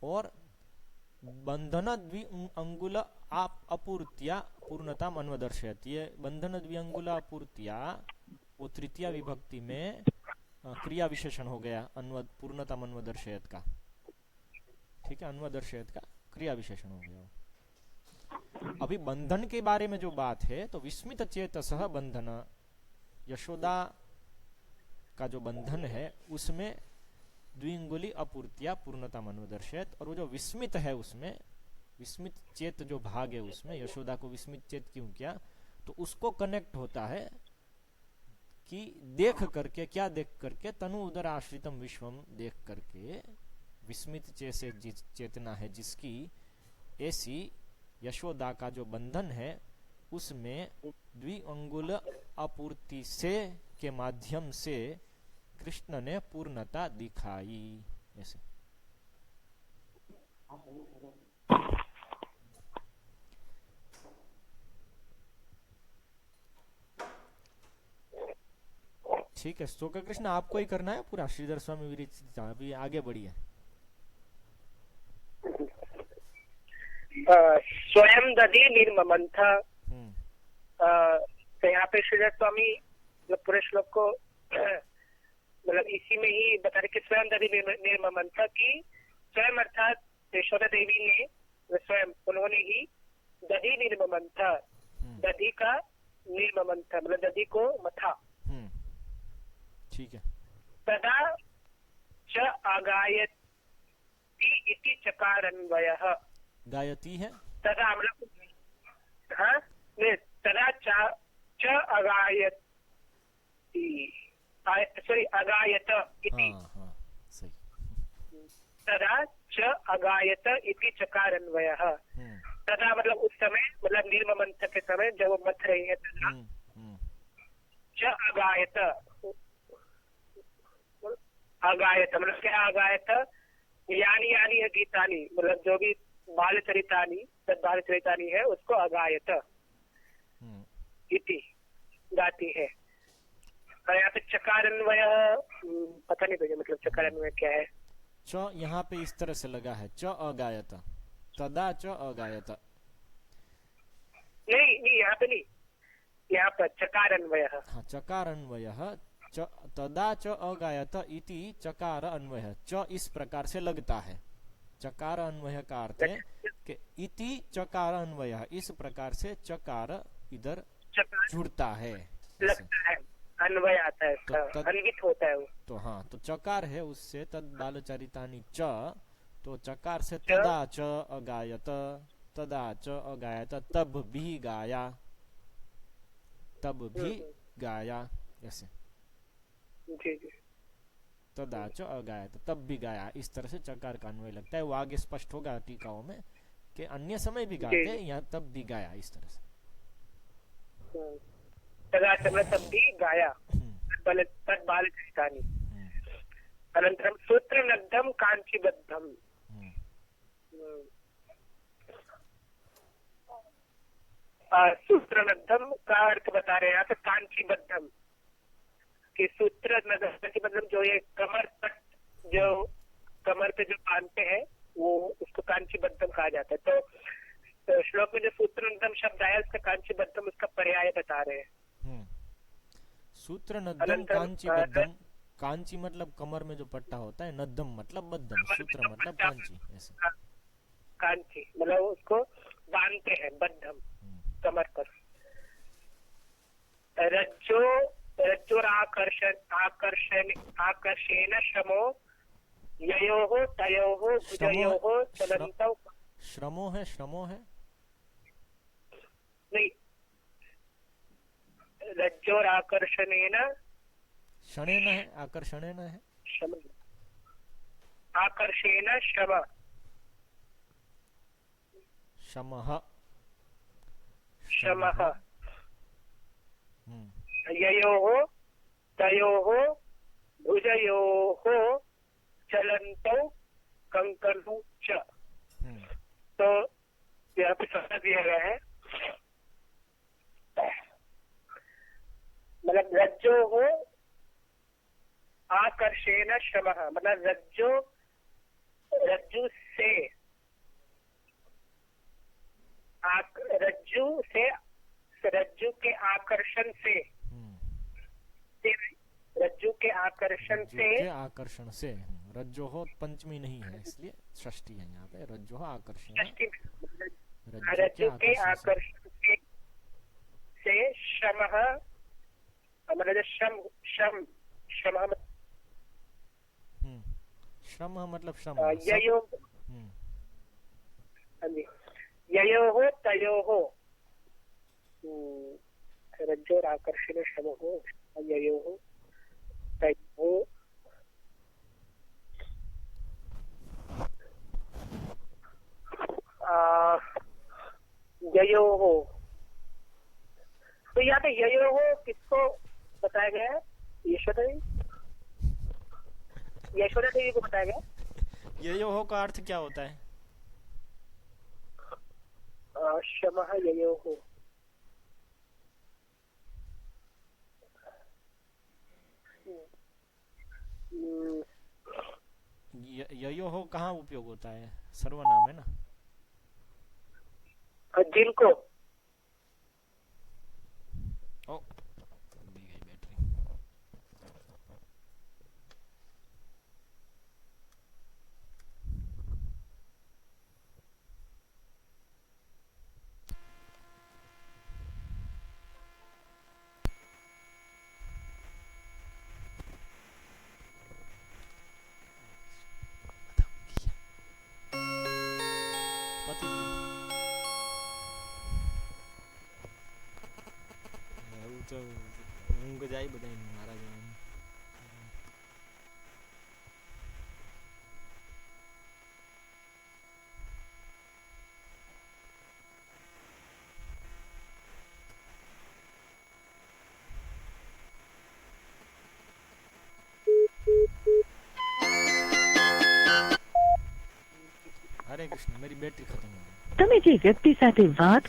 और बंधन द्वि अंगुल आप अपूर्त्या पूर्णताम अन्वदर्शयत, ये बंधन द्वि अंगुल अपूर्त्या वो तृतीया विभक्ति में क्रिया विशेषण हो गया पूर्णताम अन्वदर्शयत का, ठीक है, अन्वदर्शयत का क्रिया विशेषण हो गया। अभी बंधन के बारे में जो बात है, तो विस्मित चेतसः बंधन, यशोदा का जो बंधन है उसमें द्विंगुली अपूर्तिया पूर्णता मनोदर्शयत, और वो जो विस्मित है उसमें, विस्मित चेत जो भाग है उसमें, यशोदा को विस्मित चेत क्यों किया, तो उसको कनेक्ट होता है कि देख करके, क्या देख करके, तनु उदर आश्रितम विश्वम देख करके, विस्मित से चेतना है जिसकी, ऐसी यशोदा का जो बंधन है उसमें द्विअंगुल अपूर्ति से के माध्यम से कृष्ण ने पूर्णता दिखाई, ऐसे। ठीक है, तो कृष्ण आपको ही करना है पूरा, श्रीधर स्वामी विरचित अभी आगे बढ़िए। स्वयं दधि निर्ममंथ, तो यहाँ पे श्रीधर स्वामी पूरे श्लोक को मतलब इसी में ही बता रहे कि स्वयं दधि निर्ममंथ की, स्वयं अर्थात यशोदा देवी ने स्वयं, उन्होंने ही दधि निर्ममंथ, दधि का निर्ममंथ मतलब दधि को मथा, ठीक है। तदा च आगायति इति चकारन्वयः, गायती है, तदा मतलब, हाँ नहीं, तदा च अगायति, सॉरी अगायत इति, हाँ सही, तदा च अगायत इति चकारन्वयः, तदा मतलब उस समय, मतलब निर्ममंथ के समय जब वो मथ रही है, तदा च अगायत, अगायत मतलब क्या, अगायत यानी यानी है गीतानी, मतलब जो भी बाल चरितानी, तद बाल चरितानी है उसको अगायत इति गाती है। और यहाँ पे चकारन्वय पता नहीं मुझे, मतलब चकारन्वय क्या है। च यहाँ पे इस तरह से लगा है, च अगायत, तदा च अगायत, नहीं यहाँ पे नहीं, यहाँ पर चकारन्वय, हाँ चकारन्वय, तदा च अगायत इति चकार अन्वय, च इस प्रकार से लगता है, चकार अन्वय का अर्थ है कि इति चकार अन्वय, इस प्रकार से चकार इधर जुड़ता है, लगता है, अन्वय आता है, अन्वित होता है वो। तो हाँ, तो चकार है उससे तद बालचरितानि च, तो चकार से तदा च अगायत, तदा च अगायत, तब भी गाया, तब भी गाया, ऐसे। जी जी, तदा च अगायत, तब भी गाया, इस तरह से चकार का अन्वय लगता है। वो आगे स्पष्ट होगा टीकाओं में कि अन्य समय भी गाते हैं, यहाँ तब भी गाया, इस तरह से। तदा च तब भी गाया, तद बालचरितानि, अनंतरम सूत्रनद्धम कांचीबद्धम, सूत्रनद्धम का अर्थ बता रहे हैं यहाँ पे कांचीबद्धम, कि सूत्र मतलब जो ये कमर तक, जो कमर पे जो बांधते हैं वो, उसको कांचीबद्धम कहा जाता है। तो श्लोक में जो सूत्रनद्धम शब्द आया उसका कांचीबद्धम उसका पर्याय बता रहे हैं। सूत्रनद्धम कांचीबद्धम, कांची मतलब कमर में जो पट्टा होता है, नद्धम मतलब बद्धम, सूत्र मतलब कांची, ऐसे। कांची मतलब उसको बांधते हैं, बद्धम कमर पर। रज्जोराकर्षण आकर्षेण श्रमो ययोः तयोः भुजयोः चलन्तौ, श्रमो है, श्रमो है नहीं, रज्जोराकर्षणेन क्षणेन है, आकर्षणेन है। शम आकर्षेण शम शमः। शमः हम्म, ययोः तयोः भुजयोः चलन्तौ कंकणौ च। हम्म, तो यहाँ पे समझ दिया गया है, मतलब रज्जोः आकर्षेण शमः, मतलब रज्जु से रज्जु के आकर्षण से हम्म। रज्जु के आकर्षण रज्जु से के आकर्षण से। रज्जोः पंचमी नहीं है इसलिए षष्ठी है यहाँ पे। रज्जोः आकर्षण, रज्जु के आकर्षण से शमः, मतलब शम श्रम मतलब श्रम। ययो ययोः तयोः रज्जोराकर्षण शमः ययोः तयोः ययोः। तो यहाँ पे ययोः किसको बताया गया है? यशोदा देवी को बताया गया। ययोः का अर्थ क्या होता है? शमः ययोः, ययोः कहाँ उपयोग होता है? सर्वनाम है ना। जिनको ओ दी गई बैटरी। ઊંઘ જાય બધા મારા જવાનું। हरे कृष्ण, मेरी बैटरी खत्म हो गई। તમે જે વ્યક્તિ સાથે વાત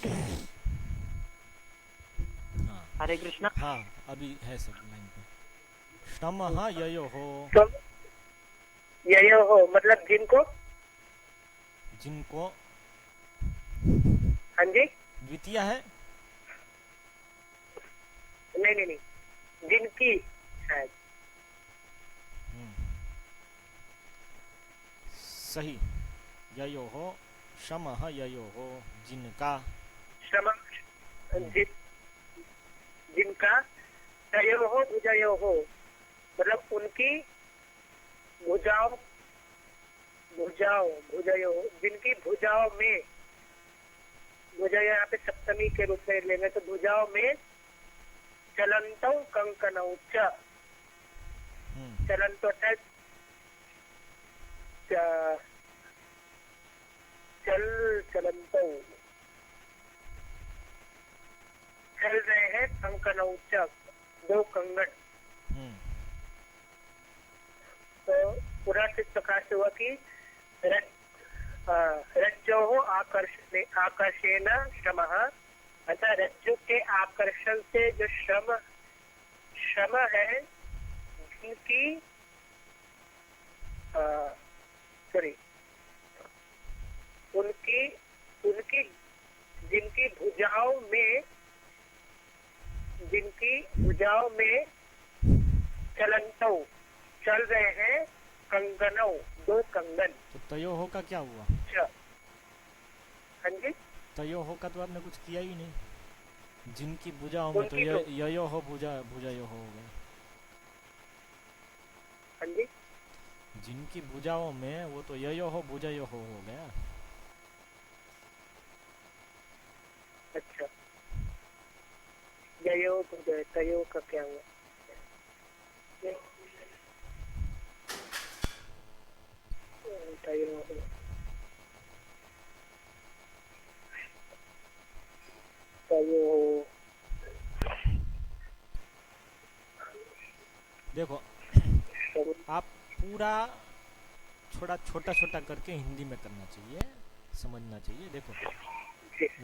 हरे कृष्णा। हाँ अभी है सब लाइन पे। श्रमः ययोः, ययोः मतलब जिनको, जिनको। हाँ जी, द्वितीय है। नहीं, जिनकी शायद। सही। ययोः शमः ययोः, जिनका। शम जिनका, तयोः भुजयोः मतलब उनकी भुजाओं भुजयोः, जिनकी भुजाओं में, भुजा यहाँ पे सप्तमी के रूप में लेंगे तो भुजाओं में चलन्तौ कंकणौ च। चलन्तौ चलन्तौ चल रहे हैं कंकणौ च, दो कंगन। तो पूरा इस प्रकार से हुआ कि रज्जोः आकर्षेण शमः, अतः रज्जु के आकर्षण से जो श्रम है, जिनकी उनकी जिनकी भुजाओं में चलन्तौ चल रहे हैं कंगनौ, दो कंगन। तो तयोः का क्या हुआ? हाँ जी, तयोः का तो आपने कुछ किया ही नहीं। जिनकी भुजाओं में तो ययोः भुजयोः हो गया। हाँ जी, जिनकी भुजाओं में वो तो ययोः भुजयोः हो गया। अच्छा। जयो तयो का क्या हुआ? तयो तयो देखो आप पूरा छोटा छोटा करके हिंदी में करना चाहिए, समझना चाहिए। देखो,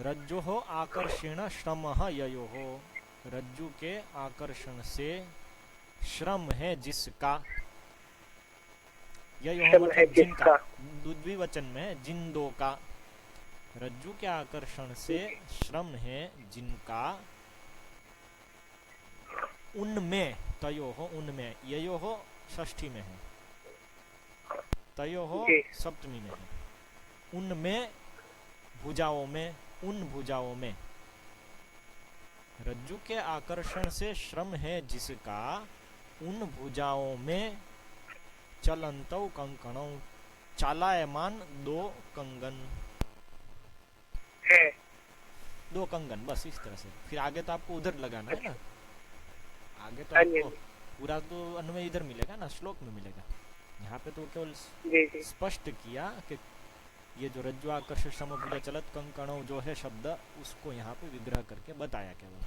रज्जो हो आकर्षण श्रम ययो हो, रज्जु के आकर्षण से श्रम है जिसका, ययो हो मतलब जिनका, द्विवचन में है जिन दो का, रज्जु के आकर्षण से श्रम है जिनका, उनमें, तयो हो उनमें, ययो हो षष्ठी में है, तयो हो सप्तमी में है, उनमें भुजाओं में, उन भुजाओं में, रज्जु के आकर्षण से श्रम है जिसका, उन भुजाओं में चलंतौ कंकणौ, चालायमान दो कंगन है, दो कंगन, बस इस तरह से। फिर आगे तो आपको उधर लगाना है ना, आगे तो हाँ जी, आपको पूरा तो अन्वय इधर मिलेगा ना, श्लोक में मिलेगा। यहाँ पे तो केवल जी जी स्पष्ट किया कि ये जो रज्जु आकर्ष श्रम भुजा चलत कंकणों जो है शब्द, उसको यहाँ पे विग्रह करके बताया केवल।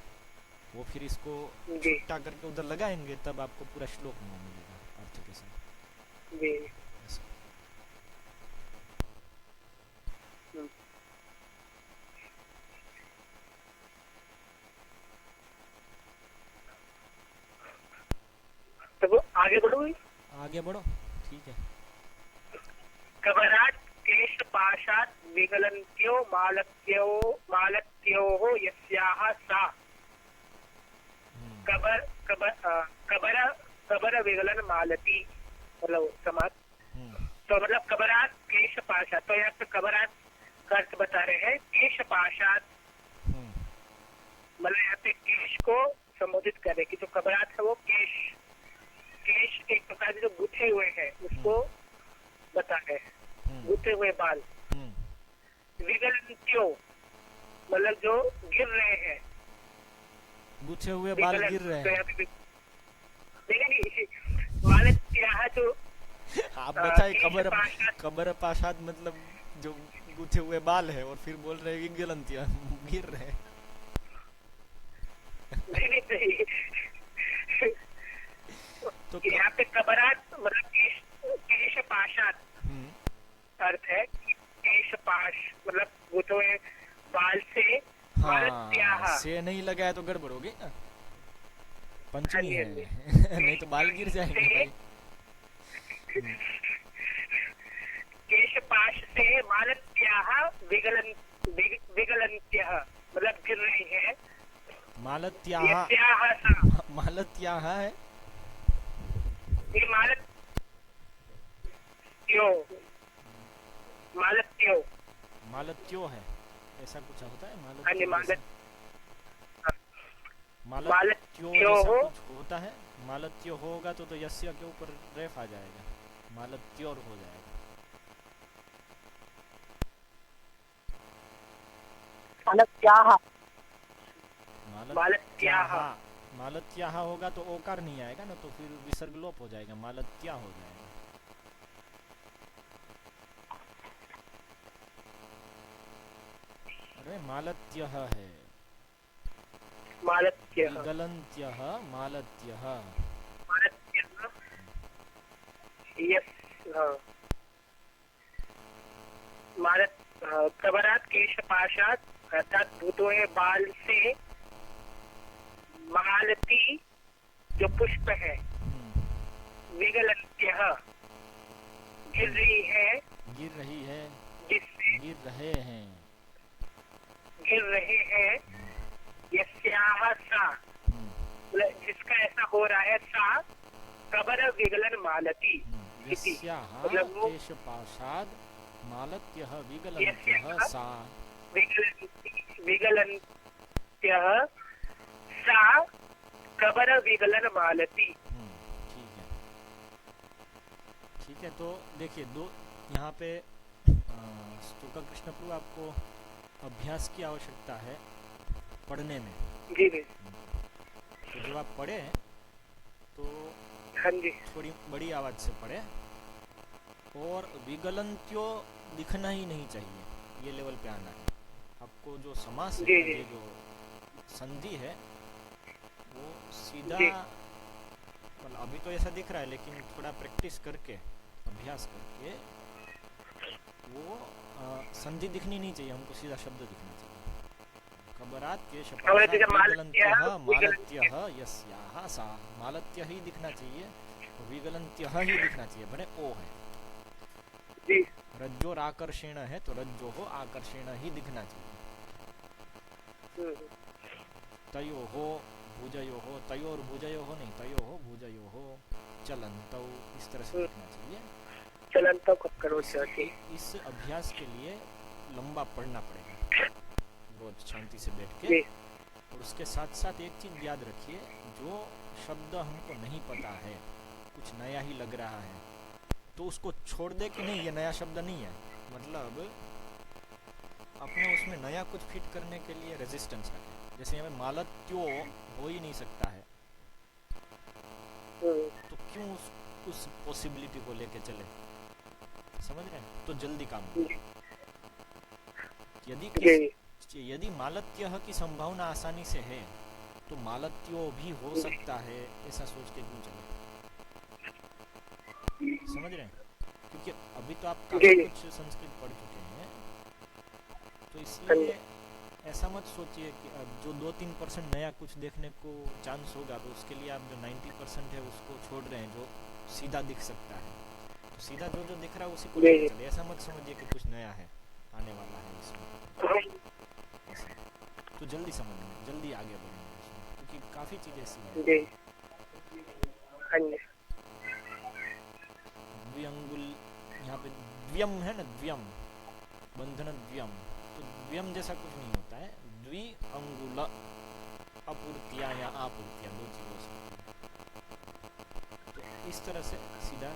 वो फिर इसको जी छुट्टा करके उधर लगाएंगे तब आपको पूरा श्लोक में मिलेगा अर्थ के साथ। जी। ऐसा। तो आगे बढ़ो, आगे बढ़ो, ठीक है। कबराट केश पाशात विगलन्त्यो मालत्यो हो यस्याः सा, कबर विगलन मालती, मतलब समाज। तो मतलब कबरात केश पाशात, तो यहाँ पे कबरात का अर्थ बता रहे हैं केश पाशात, मतलब यहाँ पे केश को संबोधित कर रहे कि जो कबरात है वो केश एक प्रकार से जो गुथे हुए हैं उसको बता रहे हैं, गुथे हुए बाल। विगलन्त्यो मतलब जो गिर रहे हैं, गुथे हुए बाल गिर रहे हैं। मालत्याः जो आप बताए कबर पाशाद मतलब जो गुथे हुए बाल है, और फिर बोल रहे हैं कि गिलंतिया गिर रहे हैं। नहीं तो यहाँ पे कबरात मतलब केश पाशात अर्थ है, केश पाश मतलब गुथे हुए बाल से। हाँ, से नहीं लगाया तो गड़बड़ होगी ना, पंचमी है नहीं तो बाल गिर जाएंगे भाई। केशपाश से मालत्याः विगलन्त्यः मतलब गिर रही है। मालत्याः है, ये मालत्यो है, ऐसा कुछ होता है मालत्यो जैसा कुछ होता है। मालत्यो होगा तो यस्य के ऊपर रेफ आ जाएगा, मालत्योर हो जाएगा। मालत्याः होगा तो ओकार नहीं आएगा ना, तो फिर विसर्ग लोप हो जाएगा, मालत्या हो जाएगा। अरे मालत्यः है, विगलन्त्यः मालत्यः। कबरात केशपाशात अर्थात भूतों बाल से मालती जो पुष्प है, विगलन्त्यः गिर रही है, जिससे गिर रहे हैं, यस्याः सा जिसका ऐसा हो रहा है, सा कबर विगलन मालती, मतलब केशपाशाद मालत्यः विगलन्त्यः सा, विगलन्त्यः सा कबर विगलन मालती। ठीक है। तो देखिए दो यहाँ पे स्तुका कृष्ण प्रभु आपको अभ्यास की आवश्यकता है पढ़ने में। जी जी। तो जब आप पढ़े तो हाँ जी थोड़ी बड़ी आवाज से पढ़े और विगलंत्यो दिखना ही नहीं चाहिए, ये लेवल पे आना है आपको। जो समास है, जी, जी। ये जो संधि है वो सीधा, जी। मतलब अभी तो ऐसा दिख रहा है लेकिन थोड़ा प्रैक्टिस करके, अभ्यास करके वो संधि दिखनी नहीं चाहिए, हमको सीधा शब्द दिखना चाहिए। कबरात के हमारे जगह विगलन्त्यः मालत्यः, मालत्यः यस्याः सा, मालत्य ही दिखना चाहिए, विगलन्त्यः ही दिखना चाहिए, भले ओ है। जी रज्जोर आकर्षण है तो रज्जो हो आकर्षण ही दिखना चाहिए। तयो हो भुजयो हो, तयोर भुजयो हो नहीं, तयो हो भुजयो हो चलन्तौ, इस तरह से दिखना चाहिए। चलन्तौ करो चाहती। इस अभ्यास के लिए लंबा पढ़ना पड़ेगा रोज शांति से बैठ के। जी और उसके साथ साथ एक चीज याद रखिए, जो शब्द हमको नहीं पता है, कुछ नया ही लग रहा है, तो उसको छोड़ दे कि नहीं ये नया शब्द नहीं है, मतलब अपने उसमें नया कुछ फिट करने के लिए रेजिस्टेंस रखें। जैसे हमें मालत्यो हो ही नहीं सकता है, तो क्यों उस पॉसिबिलिटी को लेके चले, समझ रहे हैं? तो जल्दी काम हो। यदि मालत्यः की संभावना आसानी से है तो मालत्यो भी हो सकता है, ऐसा सोच के क्यों चले, समझ रहे हैं? क्योंकि अभी तो आप काफी कुछ संस्कृत पढ़ चुके हैं, तो इसलिए ऐसा मत सोचिए कि अब जो 2-3% नया कुछ देखने को चांस होगा तो उसके लिए आप जो 90% है उसको छोड़ रहे हैं, जो सीधा दिख सकता है। तो सीधा जो जो दिख रहा है उसी को लेकर चले, ऐसा मत समझिए कि कुछ नया है आने वाला है इसमें, ऐसा। तो जल्दी समझना, जल्दी आगे बढ़ेंगे इसमें, क्योंकि काफ़ी चीज़ें ऐसी हैं। द्व्यंगुल, यहाँ पे द्व्यम है ना, द्व्यम बंधन द्व्यम, तो द्व्यम जैसा कुछ नहीं होता है। द्वि अंगुल अपूर्तिया या आपूर्तिया, दो चीज़ों से, तो इस तरह से सीधा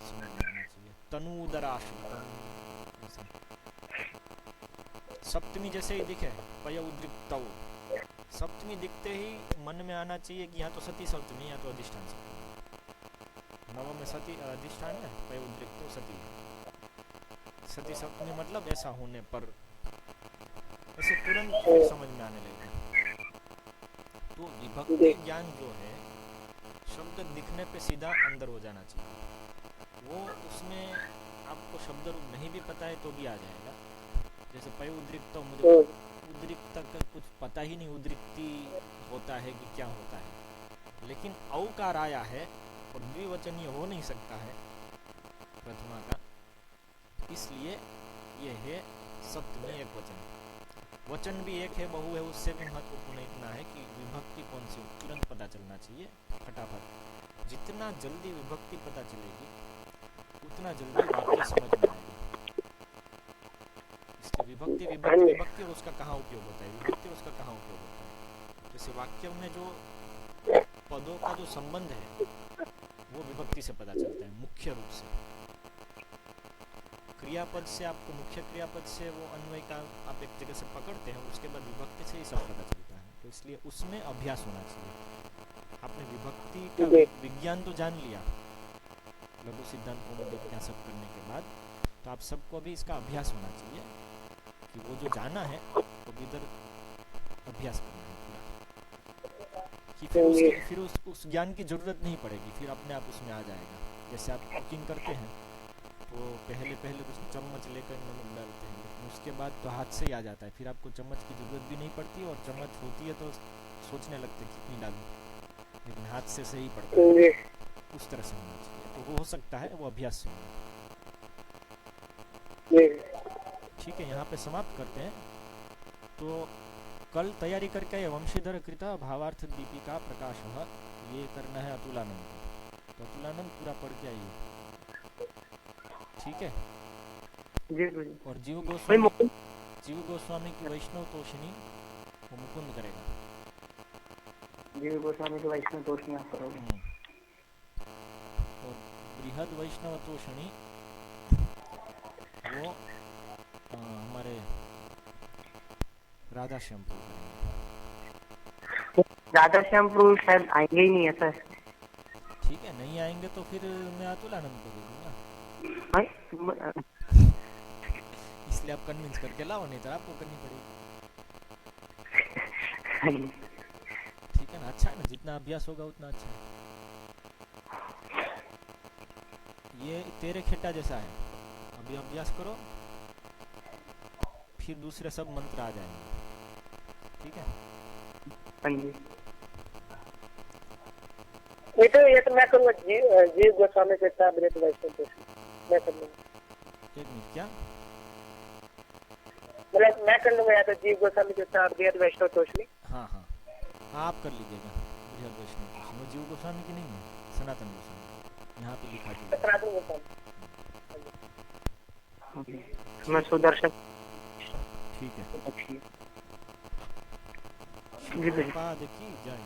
समझ में आना चाहिए। तनूदराश्रितम, सप्तमी जैसे ही दिखे पय उद्रिक्तौ, सप्तमी दिखते ही मन में आना चाहिए कि यहाँ तो सती सप्तमी, यहाँ तो अधिष्ठान सप्तमी। नवम में सती अधिष्ठान है, पय उद्रिक्तौ सती, सती सप्तमी मतलब ऐसा होने पर, ऐसे तुरंत समझ में आने लगेगा। तो विभक्ति ज्ञान जो है, शब्द दिखने पे सीधा अंदर हो जाना चाहिए, वो उसमें आपको शब्द रूप नहीं भी पता है तो भी आ जाएगा। जैसे पय उद्रिक्त, मुझे उद्रिक्त का कुछ पता ही नहीं, उद्रिक्ति होता है कि क्या होता है, लेकिन औकार आया है और द्विवचनीय हो नहीं सकता है प्रथमा का, इसलिए ये है सप्तमी एक वचन। वचन भी एक है, बहु है, उससे भी महत्वपूर्ण इतना है कि विभक्ति कौन सी तुरंत पता चलना चाहिए फटाफट। जितना जल्दी विभक्ति पता चलेगी उतना जल्दी वाक्य समझ में आएगा। इसके विभक्ति विभक्ति विभक्ति और उसका कहाँ उपयोग होता है, विभक्ति और उसका कहाँ उपयोग होता है। जैसे वाक्य में जो पदों का जो संबंध है वो विभक्ति से पता चलता है मुख्य रूप से। क्रियापद से आपको, मुख्य क्रियापद से वो अन्वय का आप एक जगह से पकड़ते हैं, उसके बाद विभक्ति से ही सब पता चलता है। तो इसलिए उसमें अभ्यास होना चाहिए। आपने विभक्ति का विज्ञान तो जान लिया लघु सिद्धांत कौमुदी क्या सब करने के बाद, तो आप सबको भी इसका अभ्यास होना चाहिए कि वो जो जाना है वो इधर अभ्यास करना है पूरा, कि फिर उस ज्ञान की जरूरत नहीं पड़ेगी, फिर अपने आप उसमें आ जाएगा। जैसे आप कुकिंग करते हैं तो पहले कुछ चम्मच लेकर नमक डालते हैं, लेकिन उसके बाद तो हाथ से ही आ जाता है, फिर आपको चम्मच की जरूरत भी नहीं पड़ती, और चम्मच होती है तो सोचने लगते कितनी डालूं, लेकिन हाथ से सही पड़ता है। उस तरह से होना चाहिए, तो वो हो सकता है वो अभ्यास से होना। ठीक है, यहाँ पे समाप्त करते हैं। तो कल तैयारी करके आए वंशीधर कृत भावार्थ दीपिका प्रकाश, ये करना है अतुलानंद को, तो अतुलानंद पूरा पढ़ के आइए, ठीक है? और जीव गोस्वामी की वैष्णव तोषिणी वो मुकुंद करेगा। जीव गोस्वामी की वैष्णव तोषिणी आप करोगे। और बृहद वैष्णव तोषिणी वो हमारे राधा श्याम करेंगे। राधा श्याम प्रभु शायद आएंगे ही नहीं ऐसा। ठीक है, नहीं आएंगे तो फिर मैं अतुलानंद को दे दूंगा। भाई इसलिए आप कन्विंस करके लाओ, नहीं तो आपको करनी पड़ेगी। ठीक है ना, अच्छा है ना, जितना अभ्यास होगा उतना अच्छा है। ये तेरे खेटा जैसा है, अभी अभ्यास करो, फिर दूसरे सब मंत्र आ जाएंगे। ठीक है। हाँ जी। ये तो मैं करूँगा जीव गोस्वामी के साथ वैष्णव मैं कर लूँगा। एक मिनट, क्या मतलब मैं कर लूँगा या तो जीव गोस्वामी के साथ वैष्णव तोषणी। हाँ हाँ, आप कर लीजिएगा बृहद वैष्णव तोषणी। वो जीव गोस्वामी की नहीं है, सनातन गोस्वामी, यहाँ पे लिखा है। सनातन गोस्वामी। मैं सुदर्शन। ठीक है। देखिए पाद की जय।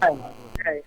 जय।